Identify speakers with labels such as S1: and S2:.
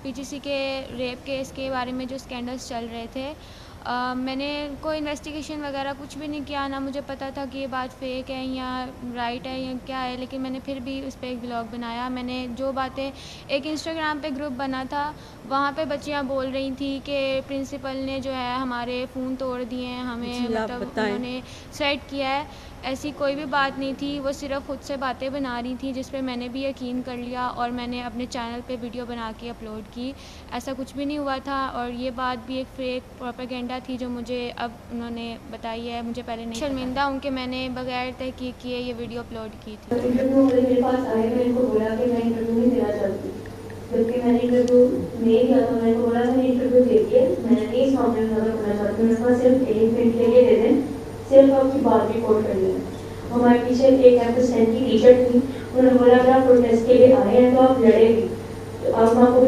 S1: پی جی سی کے rape case کے بارے میں جو اسکینڈلس چل رہے تھے، میں نے کوئی انویسٹیگیشن وغیرہ کچھ بھی نہیں کیا، نہ مجھے پتہ تھا کہ یہ بات فیک ہے یا رائٹ ہے یا کیا ہے، لیکن میں نے پھر بھی اس پہ ایک بلاگ بنایا. میں نے جو باتیں ایک انسٹاگرام پہ گروپ بنا تھا، وہاں پہ بچیاں بول رہی تھیں کہ پرنسپل نے جو ہے ہمارے فون توڑ دیے ہیں، ہمیں
S2: جی آپ
S1: مطلب
S2: بتائیں.
S1: انہوں نے سیٹ کیا ہے. ایسی کوئی بھی بات نہیں تھی، وہ صرف خود سے باتیں بنا رہی تھیں، جس پہ میں نے بھی یقین کر لیا اور میں نے اپنے چینل پہ ویڈیو بنا کے اپلوڈ کی. ایسا کچھ بھی نہیں ہوا تھا اور یہ بات بھی ایک فیک پروپیگنڈا تھی جو مجھے اب انہوں نے بتائی ہے، مجھے پہلے نہیں. شرمندہ ہوں کہ میں نے بغیر تحقیق کیے یہ ویڈیو اپلوڈ کی تھی.
S3: انٹرویو والے میرے پاس آئے، میں ان کو بولا کہ میں انٹرویو نہیں دینا چاہتی، جبکہ میں نے انٹرویو نہیں دیا تھا. میں نے بولا میں نے انٹرویو دے دیا، میں نہیں اس معاملے میں زیادہ کرنا چاہتی ہوں. میرے پاس صرف 1 منٹ کے لیے دے دیں، صرف آپ کی بات ریکارڈ کر لیں. ہمارے پیچھے ایک ایمپسٹینٹ کی ٹیچر تھی، انہوں نے بولا اگر آپ پروٹیسٹ کے لیے آئے ہیں تو آپ لڑے گی، تو آپ کو